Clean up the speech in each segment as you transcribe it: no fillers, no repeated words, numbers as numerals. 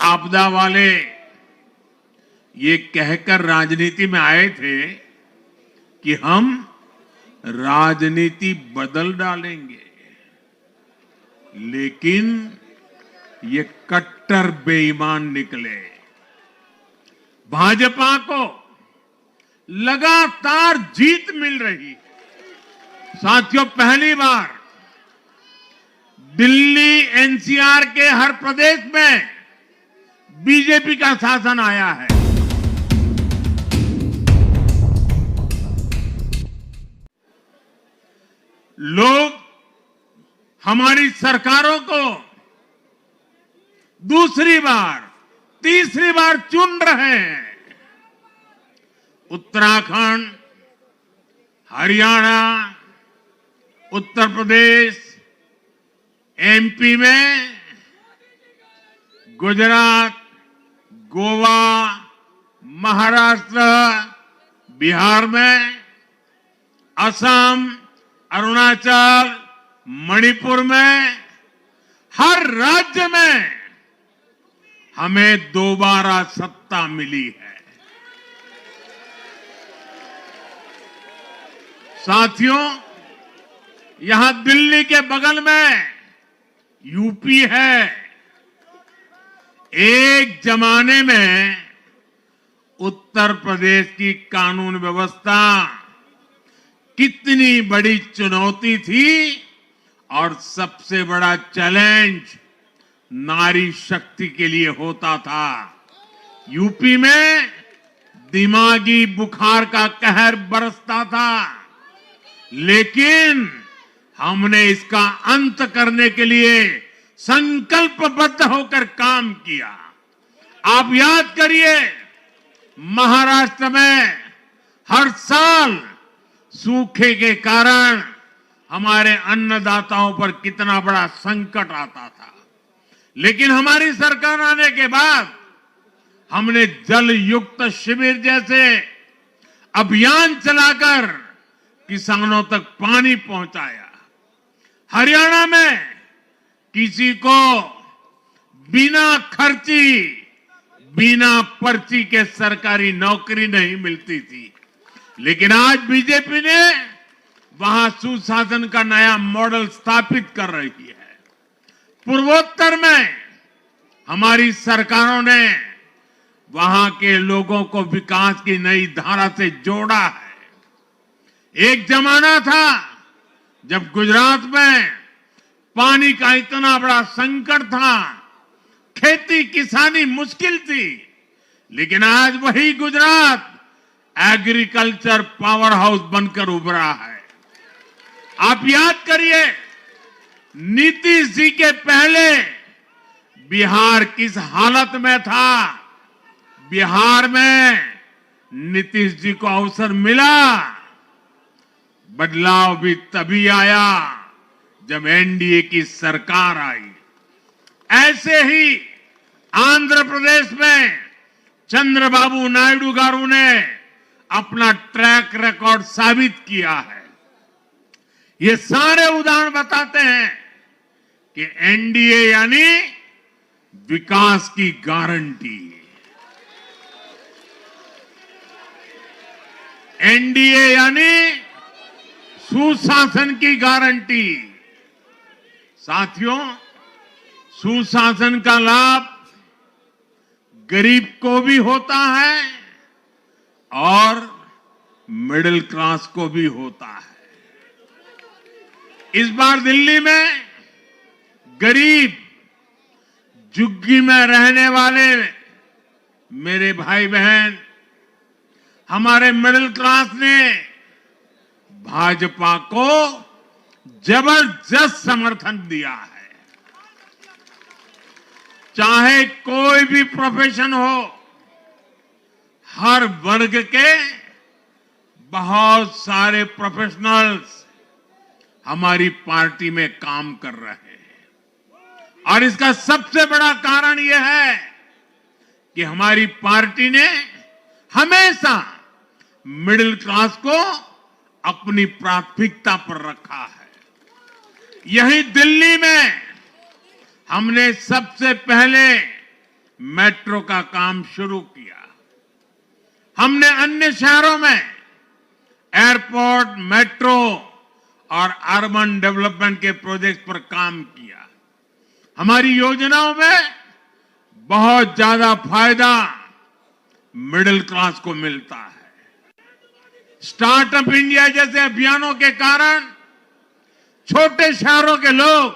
आपदा वाले ये कहकर राजनीति में आए थे कि हम राजनीति बदल डालेंगे, लेकिन ये कट्टर बेईमान निकले। भाजपा को लगातार जीत मिल रही है। साथियों, पहली बार दिल्ली एनसीआर के हर प्रदेश में बीजेपी का शासन आया है। लोग हमारी सरकारों को दूसरी बार, तीसरी बार चुन रहे हैं। उत्तराखंड, हरियाणा, उत्तर प्रदेश, एमपी में, गुजरात, गोवा, महाराष्ट्र, बिहार में, असम, अरुणाचल, मणिपुर में, हर राज्य में हमें दोबारा सत्ता मिली है। साथियों, यहां दिल्ली के बगल में यूपी है। एक जमाने में उत्तर प्रदेश की कानून व्यवस्था कितनी बड़ी चुनौती थी और सबसे बड़ा चैलेंज नारी शक्ति के लिए होता था। यूपी में दिमागी बुखार का कहर बरसता था, लेकिन हमने इसका अंत करने के लिए संकल्पबद्ध होकर काम किया। आप याद करिए, महाराष्ट्र में हर साल सूखे के कारण हमारे अन्नदाताओं पर कितना बड़ा संकट आता था, लेकिन हमारी सरकार आने के बाद हमने जल युक्त शिविर जैसे अभियान चलाकर किसानों तक पानी पहुंचाया। हरियाणा में किसी को बिना खर्ची, बिना पर्ची के सरकारी नौकरी नहीं मिलती थी, लेकिन आज बीजेपी ने वहां सुशासन का नया मॉडल स्थापित कर रही है। पूर्वोत्तर में हमारी सरकारों ने वहां के लोगों को विकास की नई धारा से जोड़ा है। एक जमाना था जब गुजरात में पानी का इतना बड़ा संकट था, खेती किसानी मुश्किल थी, लेकिन आज वही गुजरात एग्रीकल्चर पावर हाउस बनकर उभरा है। आप याद करिए, नीतीश जी के पहले बिहार किस हालत में था। बिहार में नीतीश जी को अवसर मिला। बदलाव भी तभी आया जब एनडीए की सरकार आई। ऐसे ही आंध्र प्रदेश में चंद्रबाबू नायडू गारू ने अपना ट्रैक रिकॉर्ड साबित किया है। ये सारे उदाहरण बताते हैं कि एनडीए यानी विकास की गारंटी। एनडीए यानी सुशासन की गारंटी। साथियों, सुशासन का लाभ गरीब को भी होता है और मिडिल क्लास को भी होता है। इस बार दिल्ली में गरीब, झुग्गी में रहने वाले मेरे भाई बहन, हमारे मिडिल क्लास ने भाजपा को जबरदस्त समर्थन दिया है। चाहे कोई भी प्रोफेशन हो, हर वर्ग के बहुत सारे प्रोफेशनल्स हमारी पार्टी में काम कर रहे हैं। और इसका सबसे बड़ा कारण यह है कि हमारी पार्टी ने हमेशा मिडिल क्लास को अपनी प्राथमिकता पर रखा है। यही दिल्ली में हमने सबसे पहले मेट्रो का काम शुरू किया। हमने अन्य शहरों में एयरपोर्ट, मेट्रो और अर्बन डेवलपमेंट के प्रोजेक्ट पर काम किया। हमारी योजनाओं में बहुत ज्यादा फायदा मिडिल क्लास को मिलता है। स्टार्टअप इंडिया जैसे अभियानों के कारण छोटे शहरों के लोग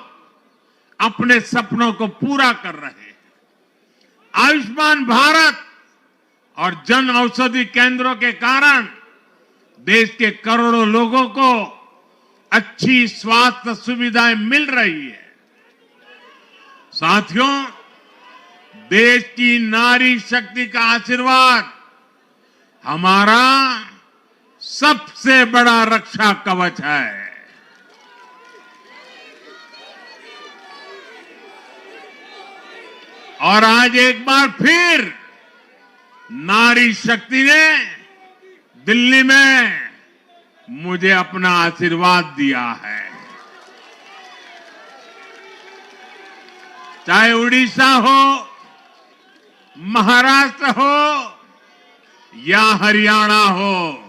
अपने सपनों को पूरा कर रहे हैं। आयुष्मान भारत और जन औषधि केंद्रों के कारण देश के करोड़ों लोगों को अच्छी स्वास्थ्य सुविधाएं मिल रही है। साथियों, देश की नारी शक्ति का आशीर्वाद हमारा सबसे बड़ा रक्षा कवच है। और आज एक बार फिर नारी शक्ति ने दिल्ली में मुझे अपना आशीर्वाद दिया है। चाहे उड़ीसा हो, महाराष्ट्र हो या हरियाणा हो,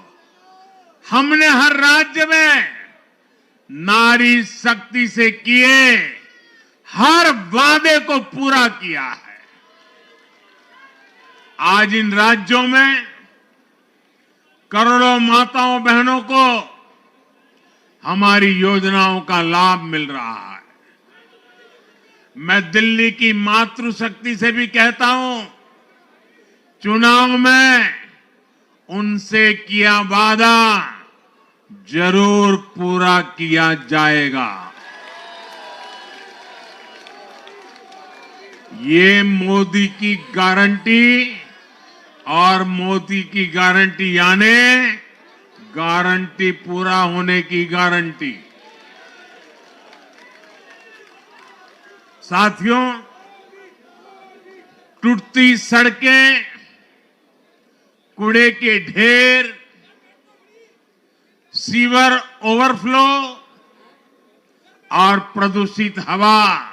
हमने हर राज्य में नारी शक्ति से किए हर वादे को पूरा किया है। आज इन राज्यों में करोड़ों माताओं बहनों को हमारी योजनाओं का लाभ मिल रहा है। मैं दिल्ली की मातृशक्ति से भी कहता हूं, चुनाव में उनसे किया वादा जरूर पूरा किया जाएगा। ये मोदी की गारंटी और मोदी की गारंटी यानी गारंटी पूरा होने की गारंटी। साथियों, टूटती सड़कें, कूड़े के ढेर, सीवर ओवरफ्लो और प्रदूषित हवा,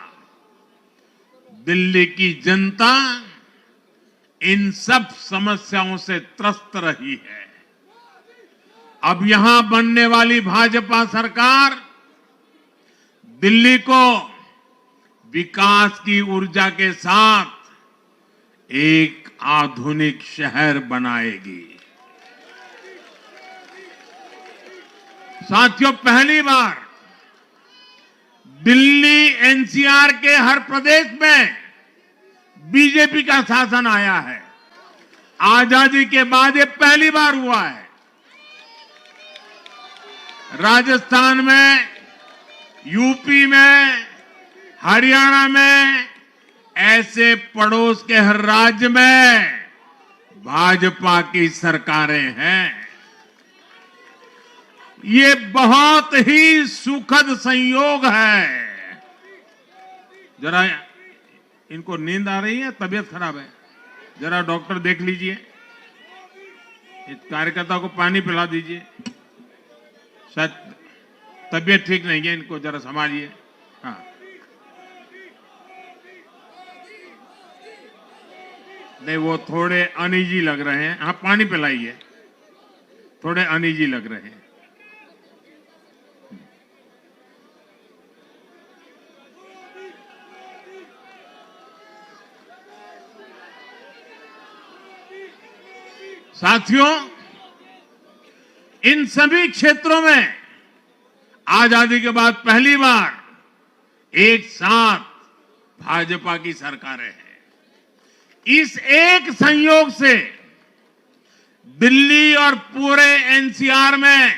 दिल्ली की जनता इन सब समस्याओं से त्रस्त रही है। अब यहां बनने वाली भाजपा सरकार दिल्ली को विकास की ऊर्जा के साथ एक आधुनिक शहर बनाएगी। साथियों, पहली बार दिल्ली एनसीआर के हर प्रदेश में बीजेपी का शासन आया है। आजादी के बाद ये पहली बार हुआ है। राजस्थान में, यूपी में, हरियाणा में, ऐसे पड़ोस के हर राज्य में भाजपा की सरकारें हैं। ये बहुत ही सुखद संयोग है। जरा इनको नींद आ रही है, तबीयत खराब है, जरा डॉक्टर देख लीजिए। इस कार्यकर्ता को पानी पिला दीजिए, शायद तबीयत ठीक नहीं है, इनको जरा संभालिए। हाँ, नहीं, वो थोड़े अनईजी लग रहे हैं। हाँ, पानी पिलाइए, थोड़े अनईजी लग रहे हैं। साथियों, इन सभी क्षेत्रों में आजादी के बाद पहली बार एक साथ भाजपा की सरकारें हैं। इस एक संयोग से दिल्ली और पूरे एनसीआर में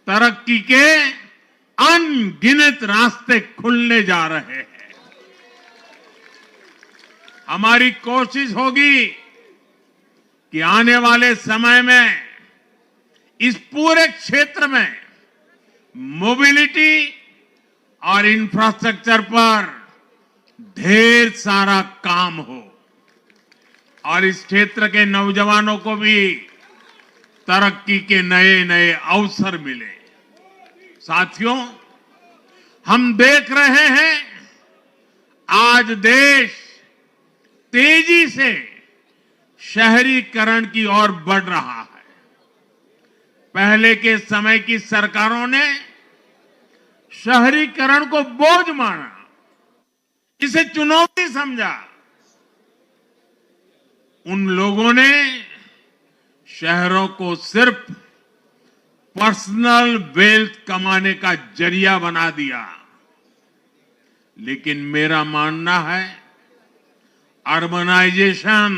तरक्की के अनगिनत रास्ते खुलने जा रहे हैं। हमारी कोशिश होगी कि आने वाले समय में इस पूरे क्षेत्र में मोबिलिटी और इंफ्रास्ट्रक्चर पर ढेर सारा काम हो और इस क्षेत्र के नौजवानों को भी तरक्की के नए नए अवसर मिले। साथियों, हम देख रहे हैं आज देश तेजी से शहरीकरण की ओर बढ़ रहा है। पहले के समय की सरकारों ने शहरीकरण को बोझ माना, इसे चुनौती समझा। उन लोगों ने शहरों को सिर्फ पर्सनल वेल्थ कमाने का जरिया बना दिया। लेकिन मेरा मानना है, अर्बनाइजेशन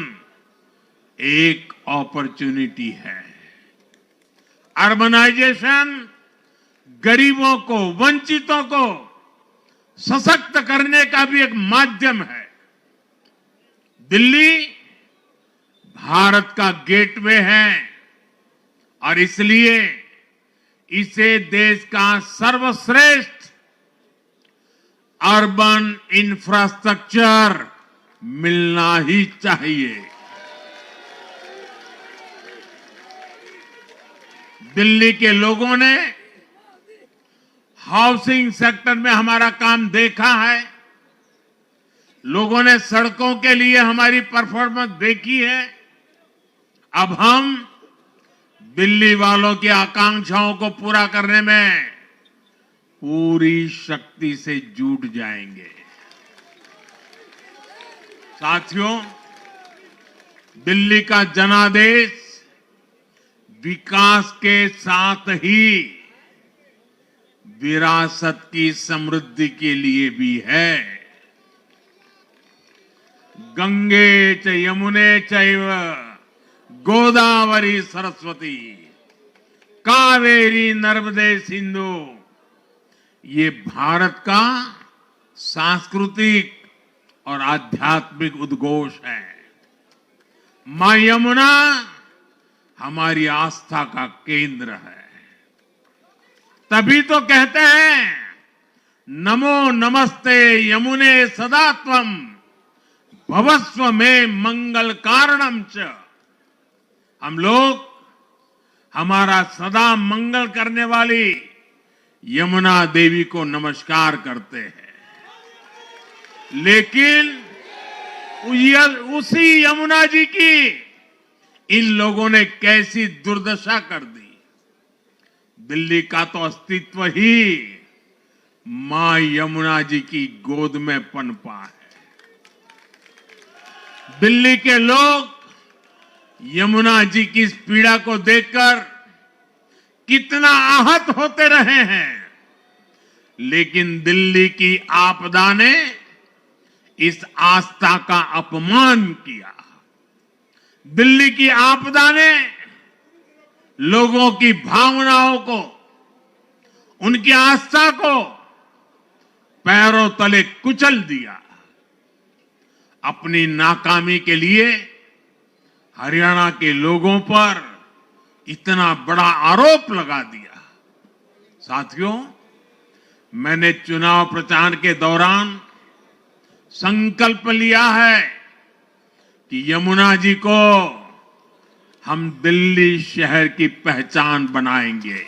एक अपॉर्चुनिटी है। अर्बनाइजेशन गरीबों को, वंचितों को सशक्त करने का भी एक माध्यम है। दिल्ली भारत का गेटवे है और इसलिए इसे देश का सर्वश्रेष्ठ अर्बन इंफ्रास्ट्रक्चर मिलना ही चाहिए। दिल्ली के लोगों ने हाउसिंग सेक्टर में हमारा काम देखा है। लोगों ने सड़कों के लिए हमारी परफॉर्मेंस देखी है। अब हम दिल्ली वालों की आकांक्षाओं को पूरा करने में पूरी शक्ति से जुट जाएंगे। साथियों, दिल्ली का जनादेश विकास के साथ ही विरासत की समृद्धि के लिए भी है। गंगे च यमुने चैव गोदावरी सरस्वती कावेरी नर्मदे सिंधु, ये भारत का सांस्कृतिक और आध्यात्मिक उद्घोष है। मां यमुना हमारी आस्था का केंद्र है। तभी तो कहते हैं, नमो नमस्ते यमुने सदा त्वम भवस्व में मंगल कारणम च। हम लोग हमारा सदा मंगल करने वाली यमुना देवी को नमस्कार करते हैं। लेकिन उसी यमुना जी की इन लोगों ने कैसी दुर्दशा कर दी। दिल्ली का तो अस्तित्व ही मां यमुना जी की गोद में पनपा है। दिल्ली के लोग यमुना जी की इस पीड़ा को देखकर कितना आहत होते रहे हैं, लेकिन दिल्ली की आपदा ने इस आस्था का अपमान किया। दिल्ली की आपदा ने लोगों की भावनाओं को, उनकी आस्था को पैरों तले कुचल दिया। अपनी नाकामी के लिए हरियाणा के लोगों पर इतना बड़ा आरोप लगा दिया। साथियों, मैंने चुनाव प्रचार के दौरान संकल्प लिया है कि यमुना जी को हम दिल्ली शहर की पहचान बनाएंगे।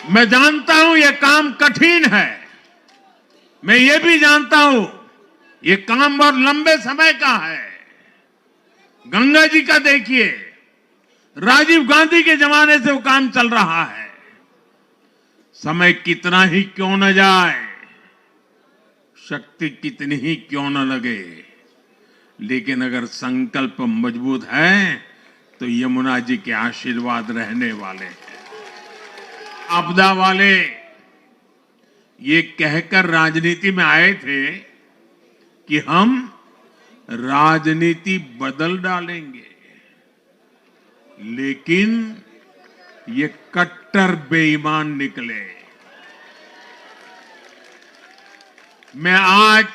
मैं जानता हूं यह काम कठिन है। मैं ये भी जानता हूं ये काम बहुत लंबे समय का है। गंगा जी का देखिए, राजीव गांधी के जमाने से वो काम चल रहा है। समय कितना ही क्यों न जाए, शक्ति कितनी ही क्यों न लगे, लेकिन अगर संकल्प मजबूत है तो यमुना जी के आशीर्वाद रहने वाले हैं। आपदा वाले ये कहकर राजनीति में आए थे कि हम राजनीति बदल डालेंगे, लेकिन ये कट्टर बेईमान निकले। मैं आज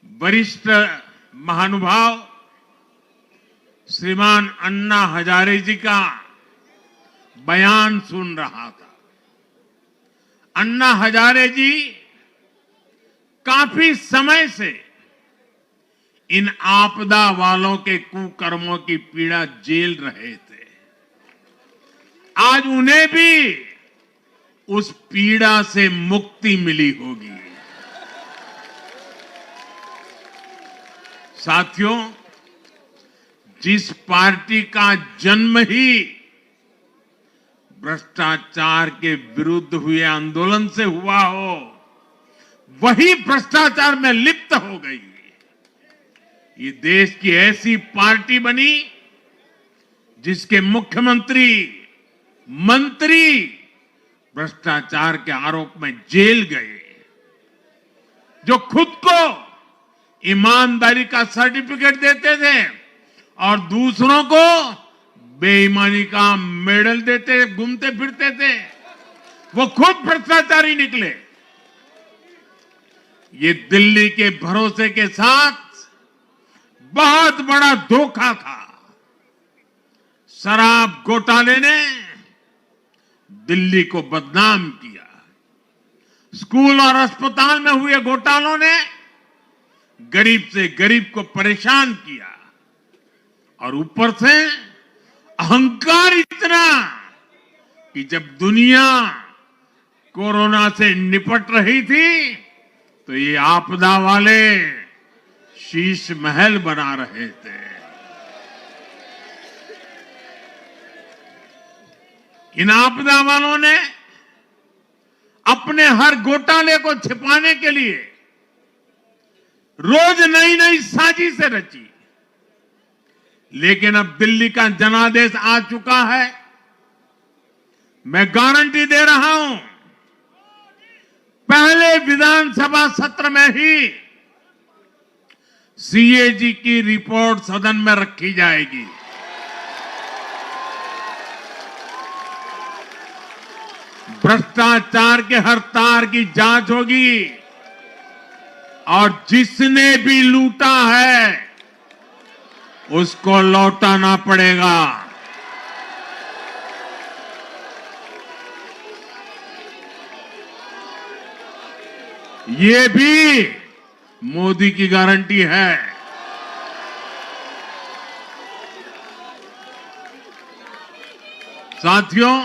वरिष्ठ महानुभाव श्रीमान अन्ना हजारे जी का बयान सुन रहा था। अन्ना हजारे जी काफी समय से इन आपदा वालों के कुकर्मों की पीड़ा झेल रहे थे, आज उन्हें भी उस पीड़ा से मुक्ति मिली होगी। साथियों, जिस पार्टी का जन्म ही भ्रष्टाचार के विरुद्ध हुए आंदोलन से हुआ हो, वही भ्रष्टाचार में लिप्त हो गई। ये देश की ऐसी पार्टी बनी जिसके मुख्यमंत्री, मंत्री भ्रष्टाचार के आरोप में जेल गए, जो खुद को ईमानदारी का सर्टिफिकेट देते थे और दूसरों को बेईमानी का मेडल देते घूमते फिरते थे, वो खुद भ्रष्टाचारी निकले। ये दिल्ली के भरोसे के साथ बहुत बड़ा धोखा था। शराब घोटाले ने दिल्ली को बदनाम किया, स्कूल और अस्पताल में हुए घोटालों ने गरीब से गरीब को परेशान किया, और ऊपर से अहंकार इतना कि जब दुनिया कोरोना से निपट रही थी तो ये आपदा वाले शीश महल बना रहे थे। इन आपदा वालों ने अपने हर घोटाले को छिपाने के लिए रोज नई नई साजिशें रची, लेकिन अब दिल्ली का जनादेश आ चुका है। मैं गारंटी दे रहा हूं, पहले विधानसभा सत्र में ही सीएजी की रिपोर्ट सदन में रखी जाएगी। भ्रष्टाचार के हर तार की जांच होगी, और जिसने भी लूटा है उसको लौटाना पड़ेगा। ये भी मोदी की गारंटी है। साथियों,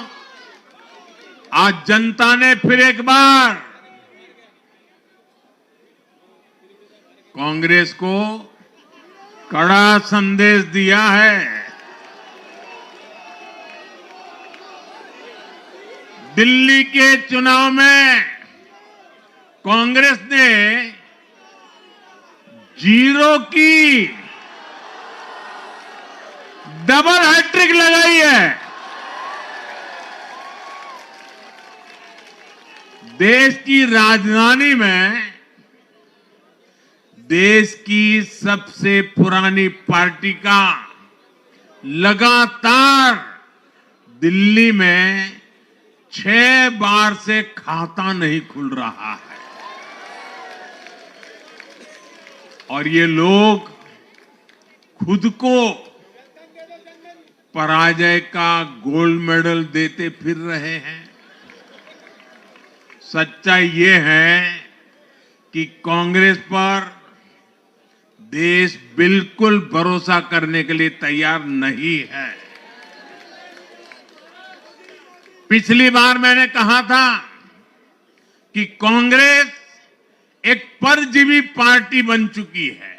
आज जनता ने फिर एक बार कांग्रेस को कड़ा संदेश दिया है। दिल्ली के चुनाव में कांग्रेस ने 0 की डबल हैट्रिक लगाई है। देश की राजधानी में देश की सबसे पुरानी पार्टी का लगातार दिल्ली में 6 बार से खाता नहीं खुल रहा है, और ये लोग खुद को पराजय का गोल्ड मेडल देते फिर रहे हैं। सच्चाई ये है कि कांग्रेस पर देश बिल्कुल भरोसा करने के लिए तैयार नहीं है। पिछली बार मैंने कहा था कि कांग्रेस एक परजीवी पार्टी बन चुकी है।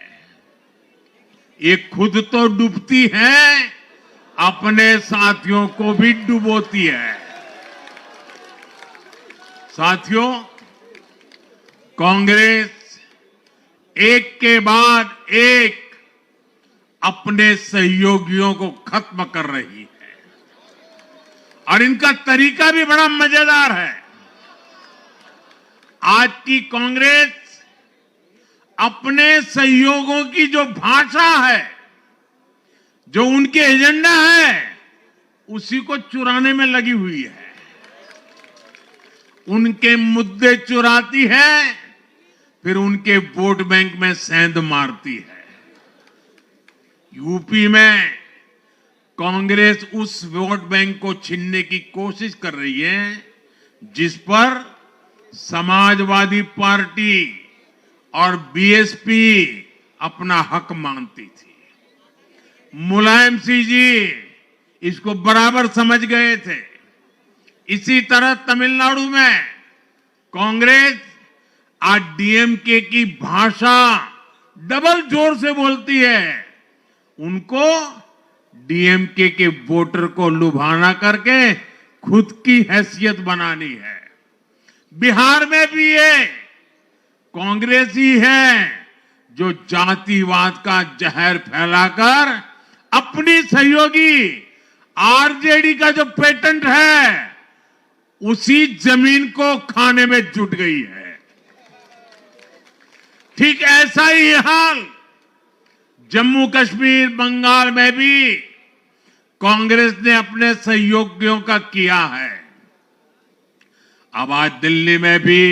ये खुद तो डूबती है, अपने साथियों को भी डुबोती है। साथियों, कांग्रेस एक के बाद एक अपने सहयोगियों को खत्म कर रही है, और इनका तरीका भी बड़ा मजेदार है। आज की कांग्रेस अपने सहयोगों की जो भाषा है, जो उनके एजेंडा है, उसी को चुराने में लगी हुई है। उनके मुद्दे चुराती है, फिर उनके वोट बैंक में सेंध मारती है। यूपी में कांग्रेस उस वोट बैंक को छीनने की कोशिश कर रही है जिस पर समाजवादी पार्टी और बीएसपी अपना हक मानती थी। मुलायम सिंह जी इसको बराबर समझ गए थे। इसी तरह तमिलनाडु में कांग्रेस आज डीएमके की भाषा डबल जोर से बोलती है। उनको डीएमके के वोटर को लुभाना करके खुद की हैसियत बनानी है। बिहार में भी ये कांग्रेस ही है जो जातिवाद का जहर फैलाकर अपनी सहयोगी आरजेडी का जो पेटेंट है उसी जमीन को खाने में जुट गई है। ठीक ऐसा ही हाल जम्मू कश्मीर बंगाल में भी कांग्रेस ने अपने सहयोगियों का किया है। अब आज दिल्ली में भी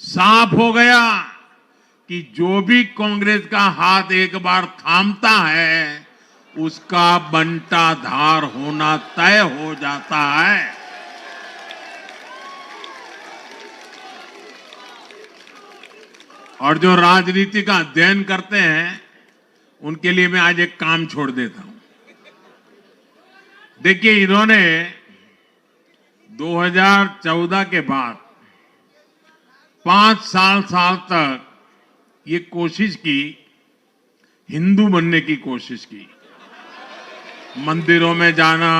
साफ हो गया कि जो भी कांग्रेस का हाथ एक बार थामता है उसका बंटाधार होना तय हो जाता है। और जो राजनीति का अध्ययन करते हैं उनके लिए मैं आज एक काम छोड़ देता हूं। देखिए, इन्होंने 2014 के बाद 5 साल तक ये कोशिश की, हिंदू बनने की कोशिश की। मंदिरों में जाना,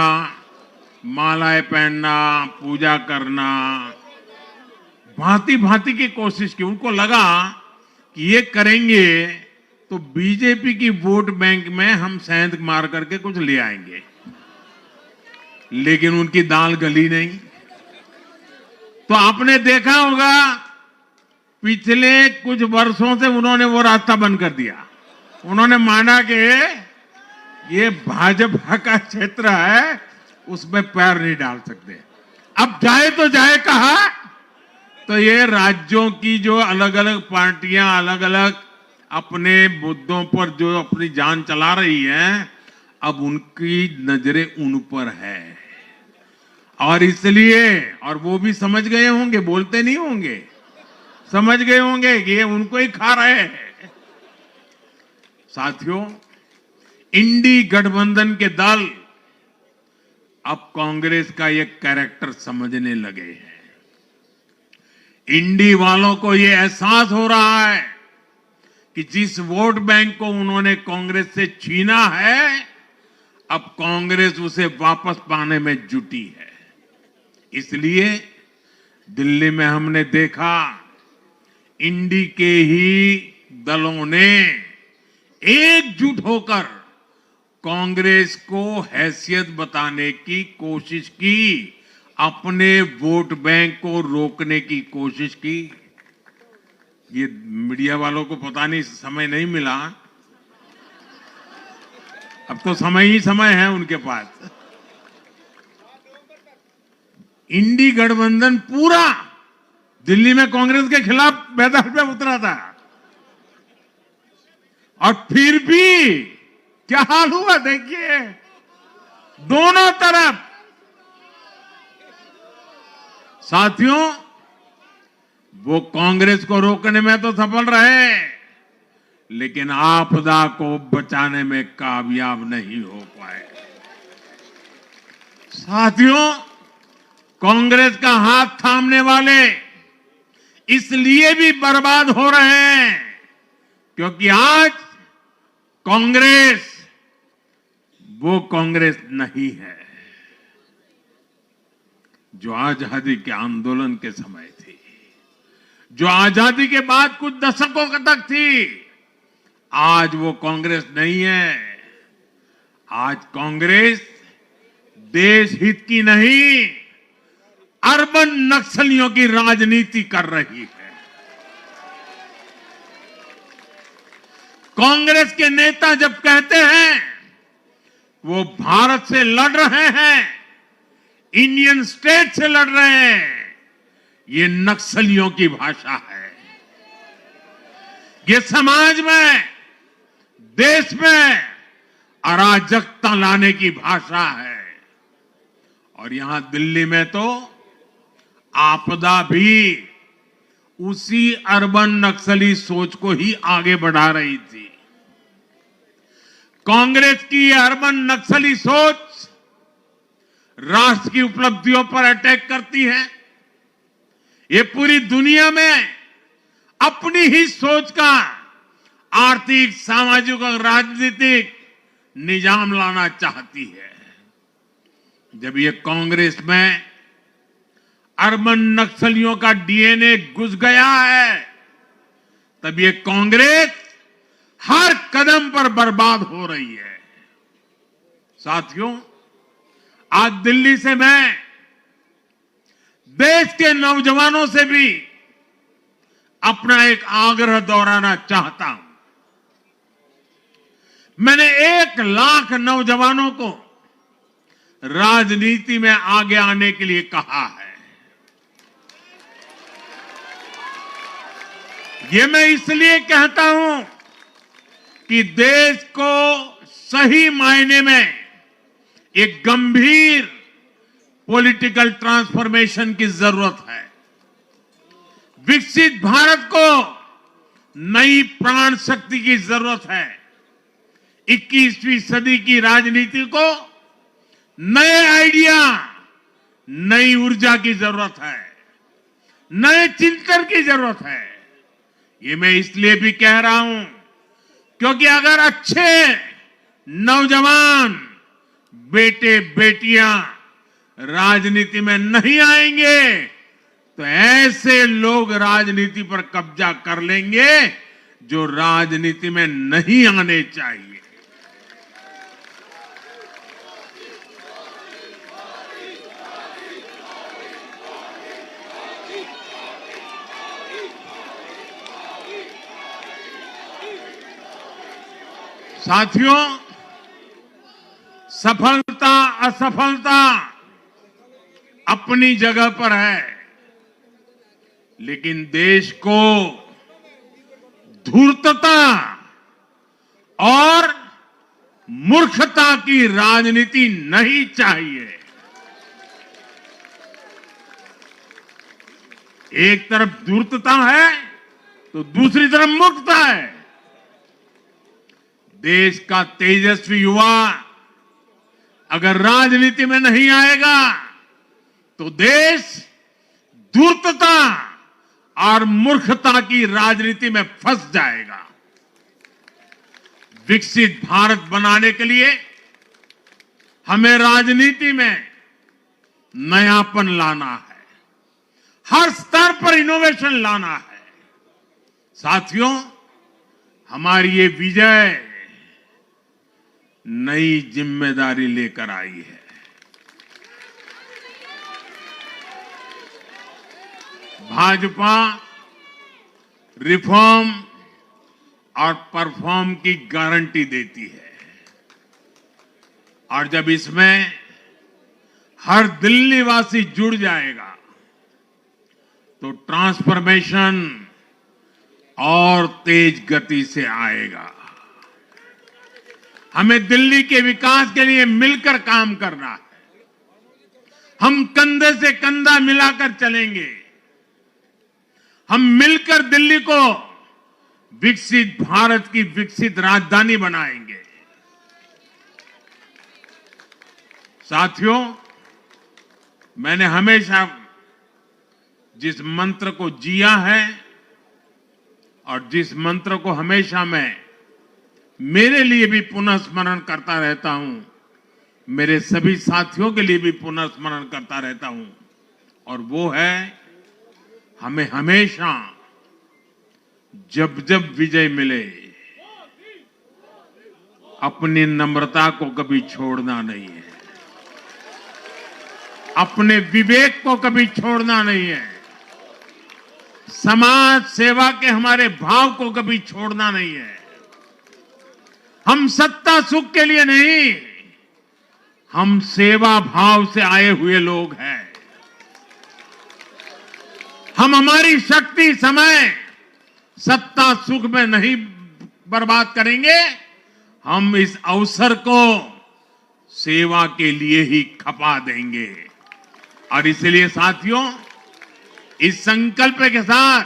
मालाएं पहनना, पूजा करना, भांति भांति की कोशिश की। उनको लगा कि ये करेंगे तो बीजेपी की वोट बैंक में हम सेंध मार करके कुछ ले आएंगे, लेकिन उनकी दाल गली नहीं। तो आपने देखा होगा पिछले कुछ वर्षों से उन्होंने वो रास्ता बंद कर दिया। उन्होंने माना कि ये भाजपा का क्षेत्र है, उसमें पैर नहीं डाल सकते। अब जाए तो जाए कहा, तो ये राज्यों की जो अलग अलग पार्टियां अलग अलग अपने मुद्दों पर जो अपनी जान चला रही हैं, अब उनकी नजरें उन पर है। और इसलिए, और वो भी समझ गए होंगे, बोलते नहीं होंगे, समझ गए होंगे कि ये उनको ही खा रहे हैं। साथियों, इंडी गठबंधन के दल अब कांग्रेस का ये कैरेक्टर समझने लगे हैं। इंडी वालों को ये एहसास हो रहा है कि जिस वोट बैंक को उन्होंने कांग्रेस से छीना है, अब कांग्रेस उसे वापस पाने में जुटी है। इसलिए दिल्ली में हमने देखा इंडी के ही दलों ने एकजुट होकर कांग्रेस को हैसियत बताने की कोशिश की, अपने वोट बैंक को रोकने की कोशिश की। ये मीडिया वालों को पता नहीं समय नहीं मिला, अब तो समय ही समय है उनके पास। इंडी गठबंधन पूरा दिल्ली में कांग्रेस के खिलाफ मैदान में उतरा था, और फिर भी क्या हाल हुआ देखिए, दोनों तरफ। साथियों, वो कांग्रेस को रोकने में तो सफल रहे, लेकिन आपदा को बचाने में कामयाब नहीं हो पाए। साथियों, कांग्रेस का हाथ थामने वाले इसलिए भी बर्बाद हो रहे हैं क्योंकि आज कांग्रेस वो कांग्रेस नहीं है जो आजादी के आंदोलन के समय थी, जो आजादी के बाद कुछ दशकों तक थी। आज वो कांग्रेस नहीं है। आज कांग्रेस देश हित की नहीं, अर्बन नक्सलियों की राजनीति कर रही है। कांग्रेस के नेता जब कहते हैं वो भारत से लड़ रहे हैं, इंडियन स्टेट से लड़ रहे हैं, ये नक्सलियों की भाषा है। ये समाज में, देश में अराजकता लाने की भाषा है। और यहां दिल्ली में तो आपदा भी उसी अर्बन नक्सली सोच को ही आगे बढ़ा रही थी। कांग्रेस की ये अर्बन नक्सली सोच राष्ट्र की उपलब्धियों पर अटैक करती है। ये पूरी दुनिया में अपनी ही सोच का आर्थिक, सामाजिक और राजनीतिक निजाम लाना चाहती है। जब ये कांग्रेस में अर्बन नक्सलियों का डीएनए घुस गया है, तब ये कांग्रेस हर कदम पर बर्बाद हो रही है। साथियों, आज दिल्ली से मैं देश के नौजवानों से भी अपना एक आग्रह दोहराना चाहता हूं। मैंने 1 लाख नौजवानों को राजनीति में आगे आने के लिए कहा है। ये मैं इसलिए कहता हूं कि देश को सही मायने में एक गंभीर पॉलिटिकल ट्रांसफॉर्मेशन की जरूरत है। विकसित भारत को नई प्राण शक्ति की जरूरत है। 21वीं सदी की राजनीति को नए आइडिया, नई ऊर्जा की जरूरत है, नए चिंतन की जरूरत है। ये मैं इसलिए भी कह रहा हूं क्योंकि अगर अच्छे नौजवान बेटे बेटियां राजनीति में नहीं आएंगे तो ऐसे लोग राजनीति पर कब्जा कर लेंगे जो राजनीति में नहीं आने चाहिए। साथियों, सफलता असफलता अपनी जगह पर है, लेकिन देश को धूर्तता और मूर्खता की राजनीति नहीं चाहिए। एक तरफ धूर्तता है तो दूसरी तरफ मूर्खता है। देश का तेजस्वी युवा अगर राजनीति में नहीं आएगा तो देश धूर्तता और मूर्खता की राजनीति में फंस जाएगा। विकसित भारत बनाने के लिए हमें राजनीति में नयापन लाना है, हर स्तर पर इनोवेशन लाना है। साथियों, हमारी ये विजय नई जिम्मेदारी लेकर आई है। भाजपा रिफॉर्म और परफॉर्म की गारंटी देती है और जब इसमें हर दिल्ली वासी जुड़ जाएगा तो ट्रांसफॉर्मेशन और तेज गति से आएगा। हमें दिल्ली के विकास के लिए मिलकर काम करना है। हम कंधे से कंधा मिलाकर चलेंगे। हम मिलकर दिल्ली को विकसित भारत की विकसित राजधानी बनाएंगे। साथियों, मैंने हमेशा जिस मंत्र को जिया है और जिस मंत्र को हमेशा मैं मेरे लिए भी पुनः स्मरण करता रहता हूं, मेरे सभी साथियों के लिए भी पुनः स्मरण करता रहता हूं, और वो है हमें हमेशा जब जब विजय मिले अपनी नम्रता को कभी छोड़ना नहीं है, अपने विवेक को कभी छोड़ना नहीं है, समाज सेवा के हमारे भाव को कभी छोड़ना नहीं है। हम सत्ता सुख के लिए नहीं, हम सेवा भाव से आए हुए लोग हैं। हम हमारी शक्ति, समय सत्ता सुख में नहीं बर्बाद करेंगे। हम इस अवसर को सेवा के लिए ही खपा देंगे। और इसलिए साथियों, इस संकल्प के साथ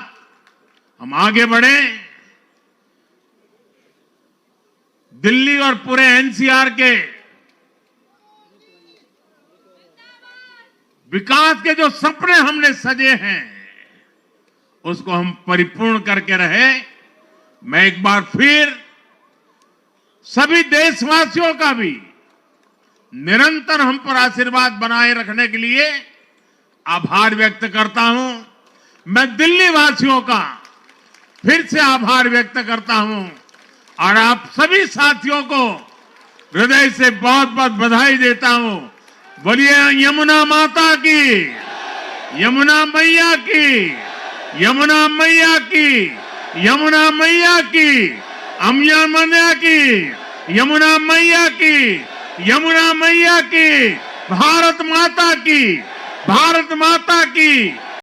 हम आगे बढ़े, दिल्ली और पूरे एनसीआर के विकास के जो सपने हमने सजे हैं उसको हम परिपूर्ण करके रहे। मैं एक बार फिर सभी देशवासियों का भी निरंतर हम पर आशीर्वाद बनाए रखने के लिए आभार व्यक्त करता हूं। मैं दिल्ली वासियों का फिर से आभार व्यक्त करता हूं और आप सभी साथियों को हृदय से बहुत बहुत बधाई देता हूं। बोलिए यमुना माता की, यमुना मैया की, यमुना मैया की, यमुना मैया की, अम्या मैया की, यमुना मैया की, यमुना मैया की, भारत माता की, भारत माता की।